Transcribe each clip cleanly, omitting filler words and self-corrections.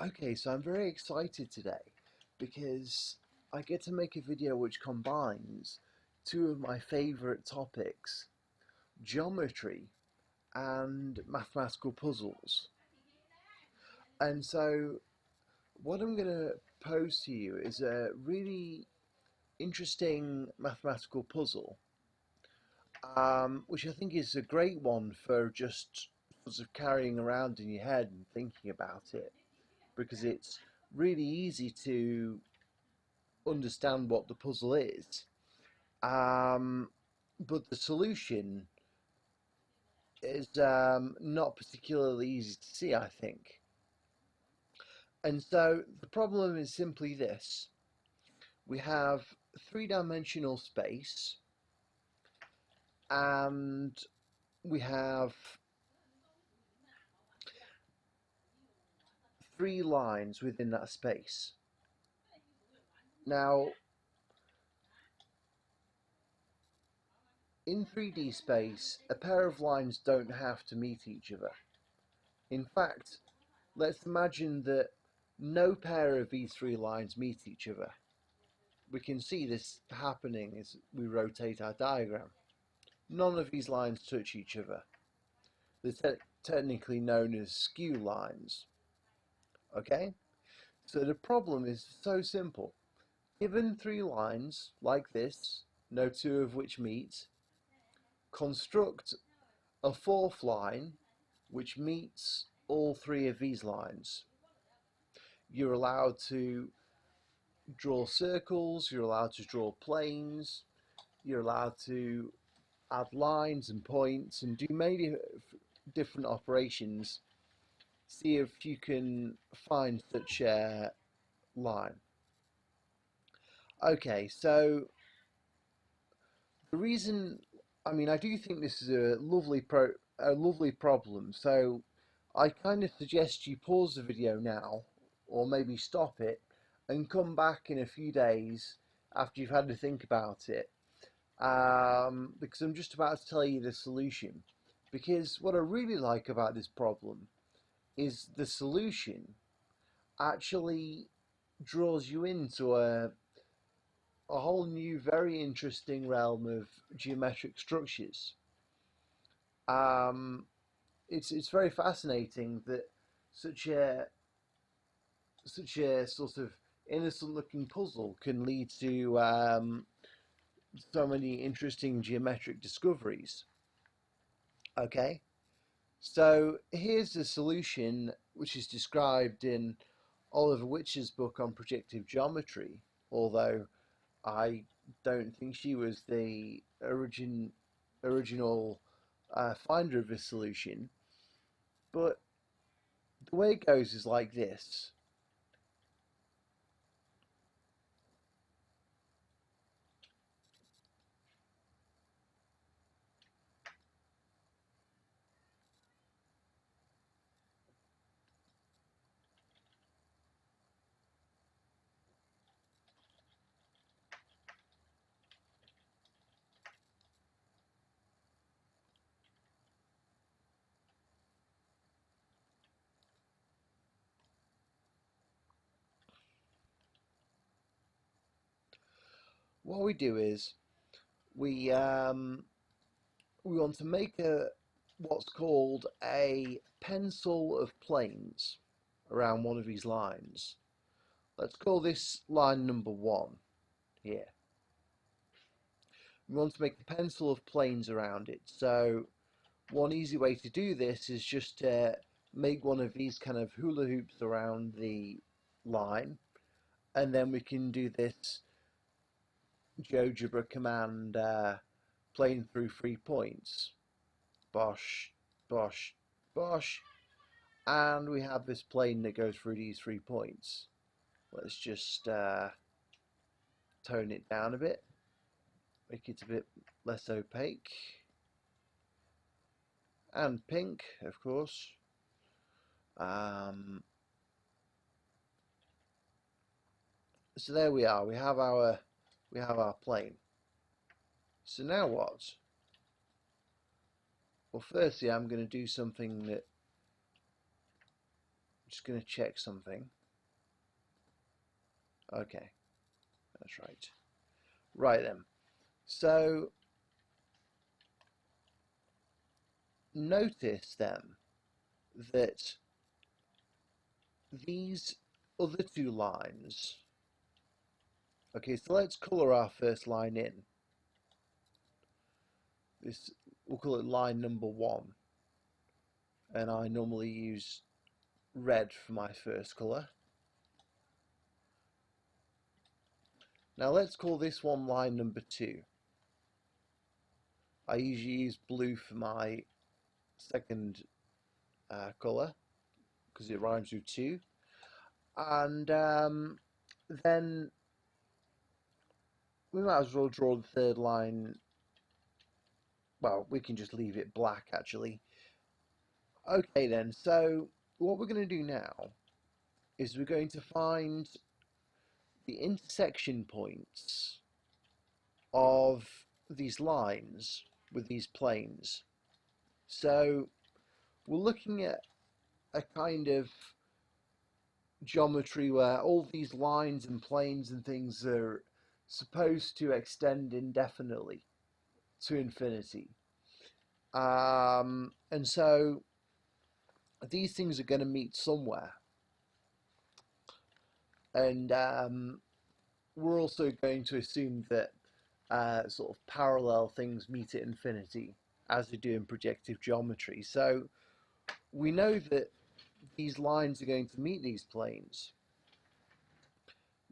Okay, so I'm very excited today because I get to make a video which combines two of my favourite topics, geometry and mathematical puzzles. And so what I'm going to pose to you is a really interesting mathematical puzzle, which I think is a great one for just sort of carrying around in your head and thinking about it, because it's really easy to understand what the puzzle is. Um, but the solution is not particularly easy to see, I think. And so the problem is simply this: we have three-dimensional space, and we have three lines within that space. Now, in 3D space, a pair of lines don't have to meet each other. In fact, let's imagine that no pair of these three lines meet each other. We can see this happening as we rotate our diagram. None of these lines touch each other. They're technically known as skew lines. Okay? So the problem is so simple. Given three lines like this, no two of which meet, construct a fourth line which meets all three of these lines. You're allowed to draw circles, you're allowed to draw planes, you're allowed to add lines and points and do many different operations. See if you can find such a line. Okay, so the reason, I do think this is a lovely problem. So I kind of suggest you pause the video now, or maybe stop it, and come back in a few days after you've had to think about it, because I'm just about to tell you the solution. Because what I really like about this problem is the solution actually draws you into a whole new, very interesting realm of geometric structures. Um, it's very fascinating that such a such a sort of innocent-looking puzzle can lead to so many interesting geometric discoveries. Okay, so here's the solution, which is described in Oliver Witch's book on projective geometry, although I don't think she was the original finder of this solution. But the way it goes is like this. What we do is we we want to make a what's called a pencil of planes around one of these lines. Let's call this line number 1 here. We want to make a pencil of planes around it. So one easy way to do this is just to make one of these kind of hula hoops around the line, and then we can do this geogebra command, plane through 3 points. Bosh, bosh, bosh. And we have this plane that goes through these 3 points. Let's just tone it down a bit, make it a bit less opaque, and pink, of course. So there we are. We have our plane. So now what? Well, firstly, I'm going to do something that just going to check something. Okay, that's right. Right then. So notice then that these other two lines. Okay, so let's colour our first line in. This, we'll call it line number 1. And I normally use red for my first colour. Now let's call this one line number 2. I usually use blue for my second colour because it rhymes with 2. And then we might as well draw the third line. Well, we can just leave it black actually. Okay then, so what we're going to do now is we're going to find the intersection points of these lines with these planes. So we're looking at a kind of geometry where all these lines and planes and things are supposed to extend indefinitely to infinity. And so these things are going to meet somewhere. And we're also going to assume that sort of parallel things meet at infinity, as they do in projective geometry. So we know that these lines are going to meet these planes.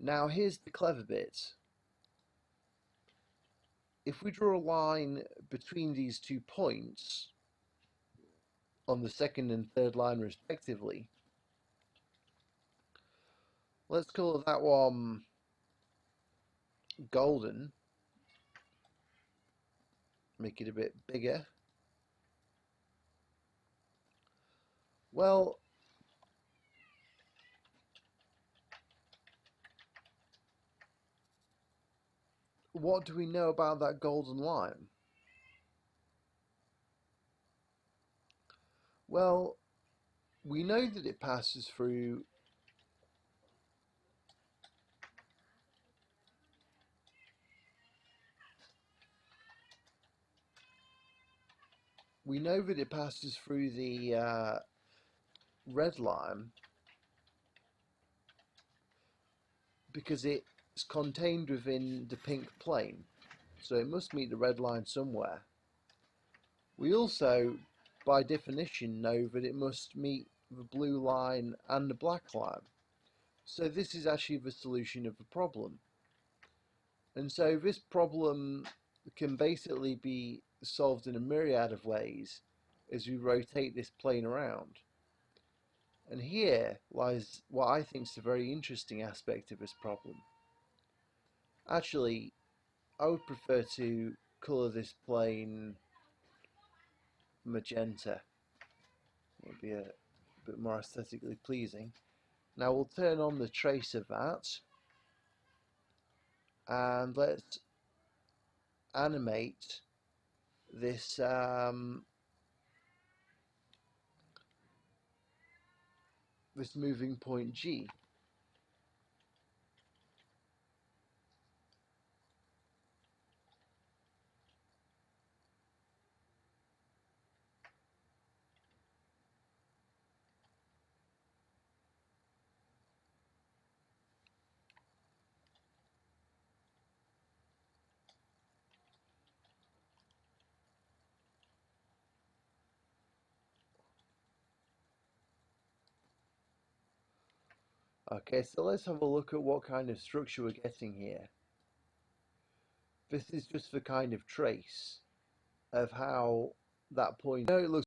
Now here's the clever bit. If we draw a line between these 2 points on the second and third line respectively, let's call that one golden, make it a bit bigger. Well, what do we know about that golden line? Well, we know that it passes through the red line because it's contained within the pink plane, so it must meet the red line somewhere. We also, by definition, know that it must meet the blue line and the black line. So this is actually the solution of the problem. And so this problem can basically be solved in a myriad of ways as we rotate this plane around. And here lies what I think is a very interesting aspect of this problem. Actually, I would prefer to colour this plane magenta. It would be a bit more aesthetically pleasing. Now we'll turn on the trace of that and let's animate this this moving point G. Okay, so let's have a look at what kind of structure we're getting here. This is just the kind of trace of how that point. I know it looks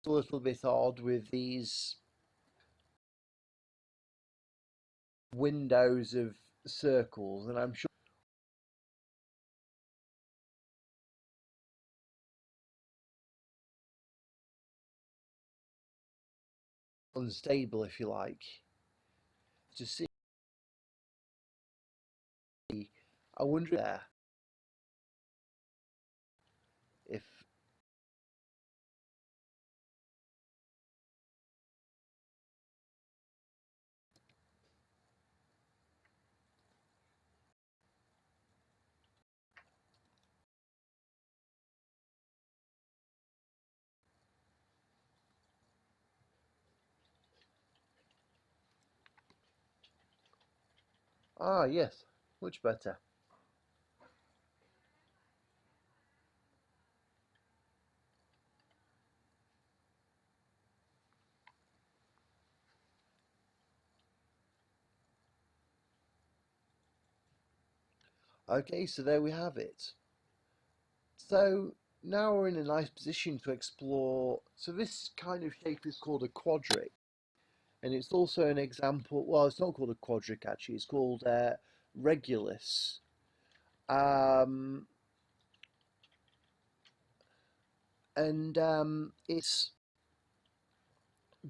a little bit odd with these windows of circles, and I'm sure unstable, if you like, to see. I wonder there if Ah, yes, much better. Okay, so there we have it. So now we're in a nice position to explore. So this kind of shape is called a quadric, and it's also an example. Well, it's not called a quadric actually. It's called regulus. Um, and it's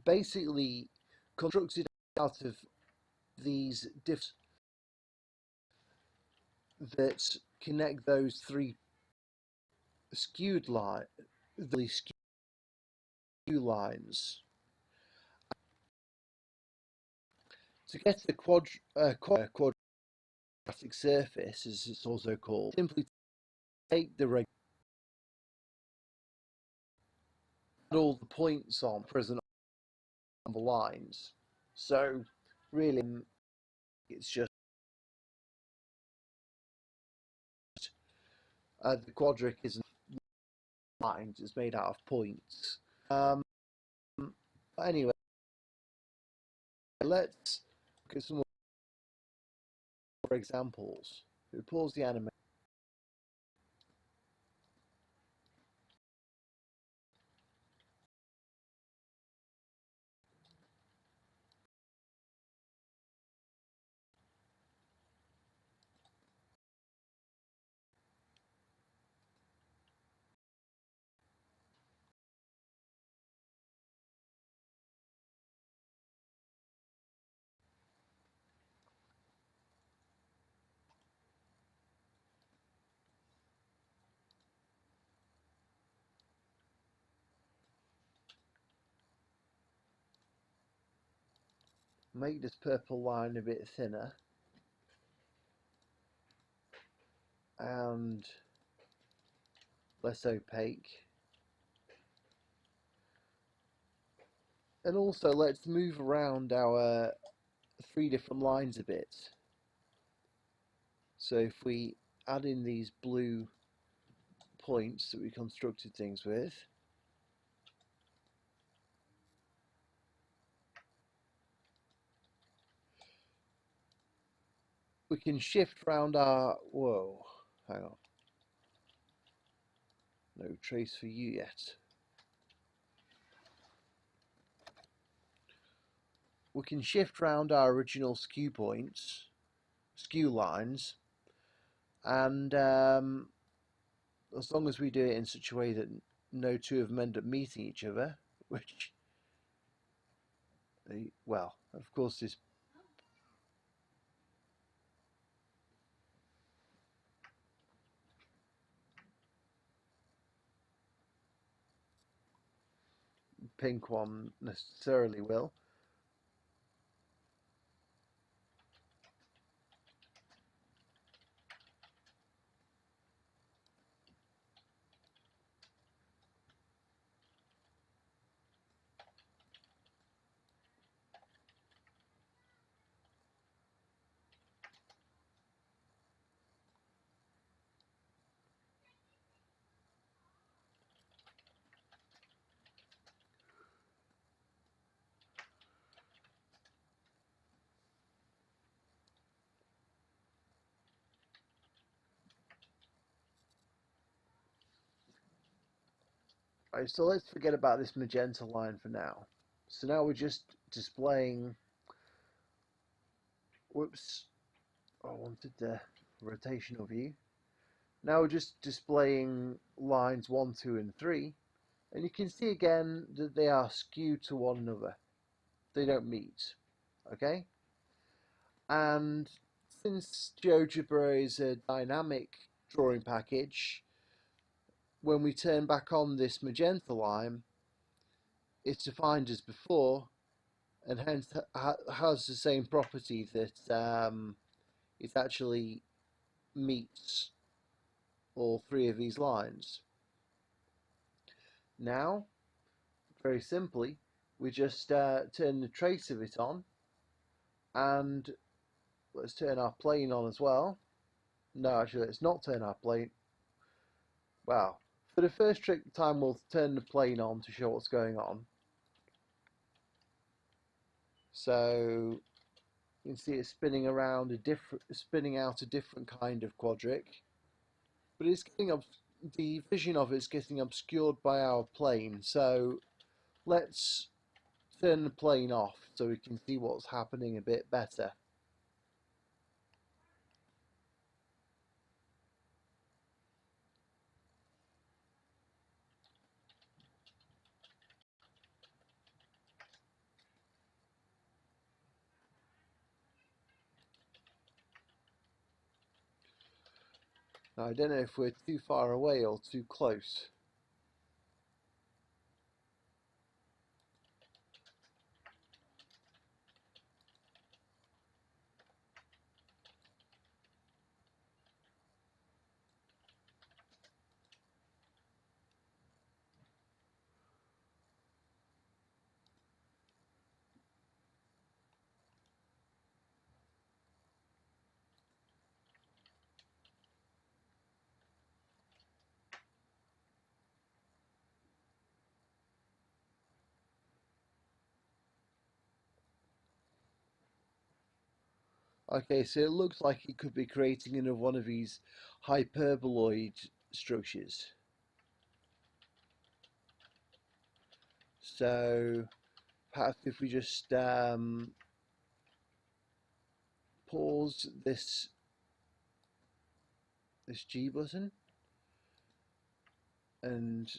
basically constructed out of these diffs that connect those three skewed the skew lines. To get the quadratic surface, as it's also called, simply take the all the points on present on the lines. So really, it's just the quadric isn't lines; it's made out of points. But anyway, let's look at some more examples. We pause the animation. Make this purple line a bit thinner and less opaque. And also let's move around our three different lines a bit. So if we add in these blue points that we constructed things with, we can shift around our, whoa, hang on, no trace for you yet. We can shift around our original skew points, skew lines, and as long as we do it in such a way that no two of them end up meeting each other, which, well, of course, this pink one necessarily will. Right, so let's forget about this magenta line for now. So now we're just displaying, whoops, I wanted the rotational view. Now we're just displaying lines 1, 2, and 3, and you can see again that they are skewed to one another. They don't meet, okay? And since GeoGebra is a dynamic drawing package, when we turn back on this magenta line, it's defined as before, and hence has the same property that it actually meets all three of these lines. Now, very simply, we just turn the trace of it on, and let's turn our plane on as well. No, actually, let's not turn our plane. Well, for the first time, we'll turn the plane on to show what's going on. So you can see it spinning around spinning out a different kind of quadric, but it's getting the vision of it's getting obscured by our plane. So let's turn the plane off so we can see what's happening a bit better. Now, I don't know if we're too far away or too close. Okay, so it looks like it could be creating another one of these hyperboloid structures. So perhaps if we just pause this G button and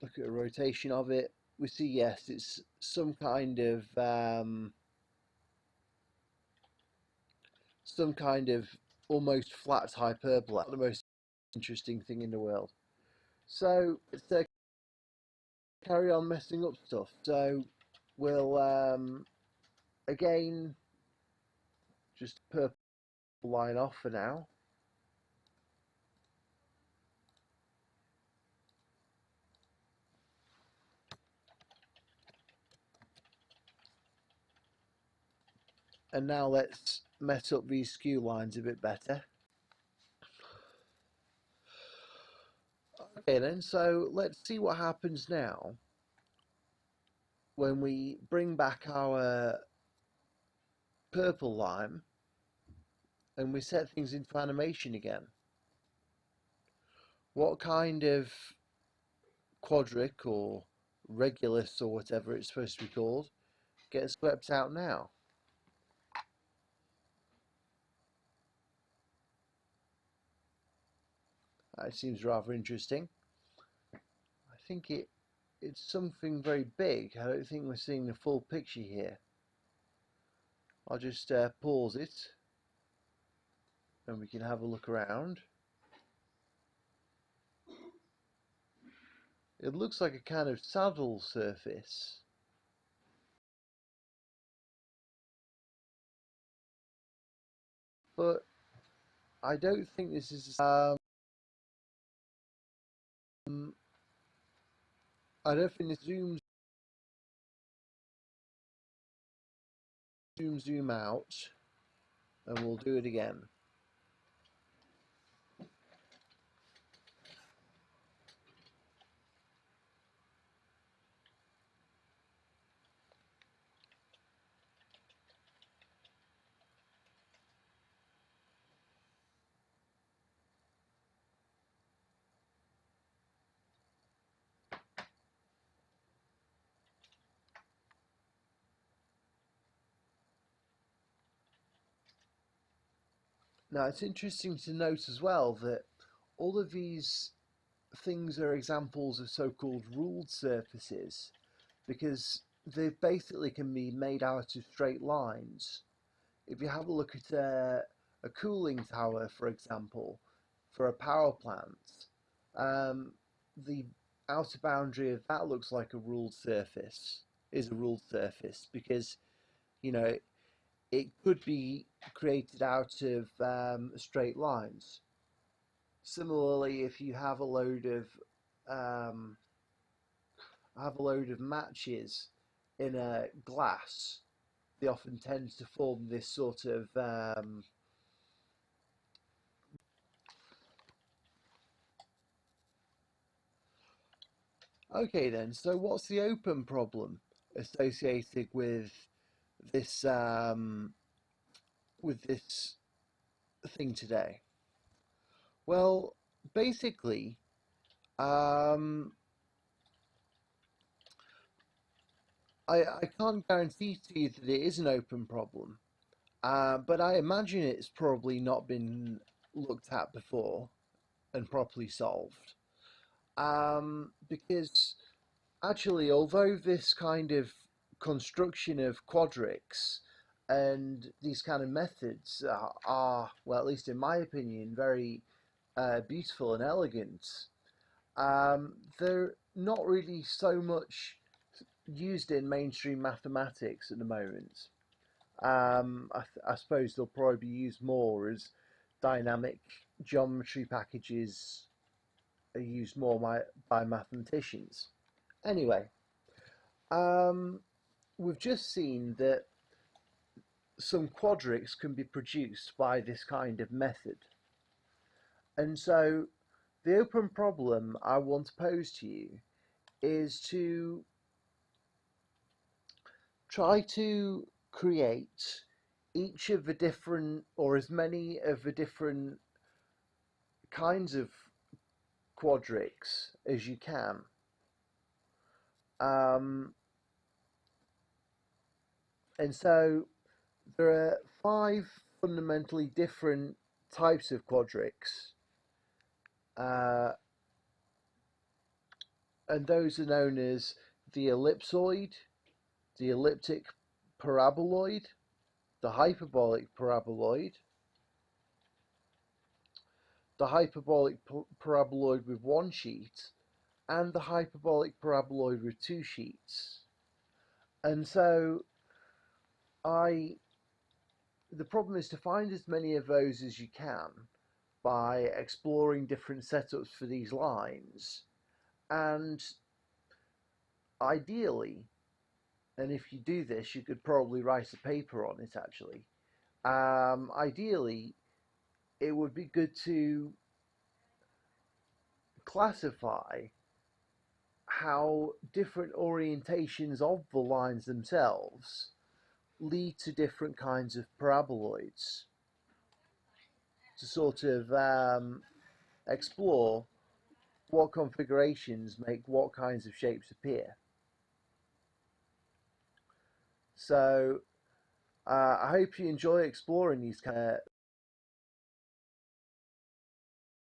look at a rotation of it, we see yes, it's some kind of almost flat hyperbola, the most interesting thing in the world. So let's carry on messing up stuff. So we'll again just purple line off for now. And now let's mess up these skew lines a bit better. Okay then, so let's see what happens now when we bring back our purple line and we set things into animation again. What kind of quadric or regulus or whatever it's supposed to be called gets swept out now? That seems rather interesting. I think it's something very big. I don't think we're seeing the full picture here. I'll just pause it and we can have a look around. It looks like a kind of saddle surface. But I don't think this is I don't think this zoom out, and we'll do it again. Now it's interesting to note as well that all of these things are examples of so-called ruled surfaces because they basically can be made out of straight lines. If you have a look at a cooling tower, for example, for a power plant, the outer boundary of that looks like a ruled surface, is a ruled surface, because, you know, it could be created out of straight lines. Similarly, if you have a load of matches in a glass, they often tend to form this sort of okay then, so what's the open problem associated this with this thing today? Well, basically, um, I can't guarantee to you that it is an open problem, but I imagine it's probably not been looked at before and properly solved. Because actually, although this kind of construction of quadrics and these kind of methods are, well, at least in my opinion, very beautiful and elegant, they're not really so much used in mainstream mathematics at the moment. I suppose they'll probably be used more as dynamic geometry packages are used more by mathematicians. Anyway, um, we've just seen that some quadrics can be produced by this kind of method. And so the open problem I want to pose to you is to try to create each of the different, or as many of the different kinds of quadrics as you can. Um, and so there are 5 fundamentally different types of quadrics, uh, and those are known as the ellipsoid, the elliptic paraboloid, the hyperbolic paraboloid, the hyperbolic paraboloid with 1 sheet, and the hyperbolic paraboloid with 2 sheets. And so I the problem is to find as many of those as you can by exploring different setups for these lines. And ideally, and if you do this, you could probably write a paper on it actually. Ideally, it would be good to classify how different orientations of the lines themselves lead to different kinds of paraboloids to sort of explore what configurations make what kinds of shapes appear. So I hope you enjoy exploring these kind of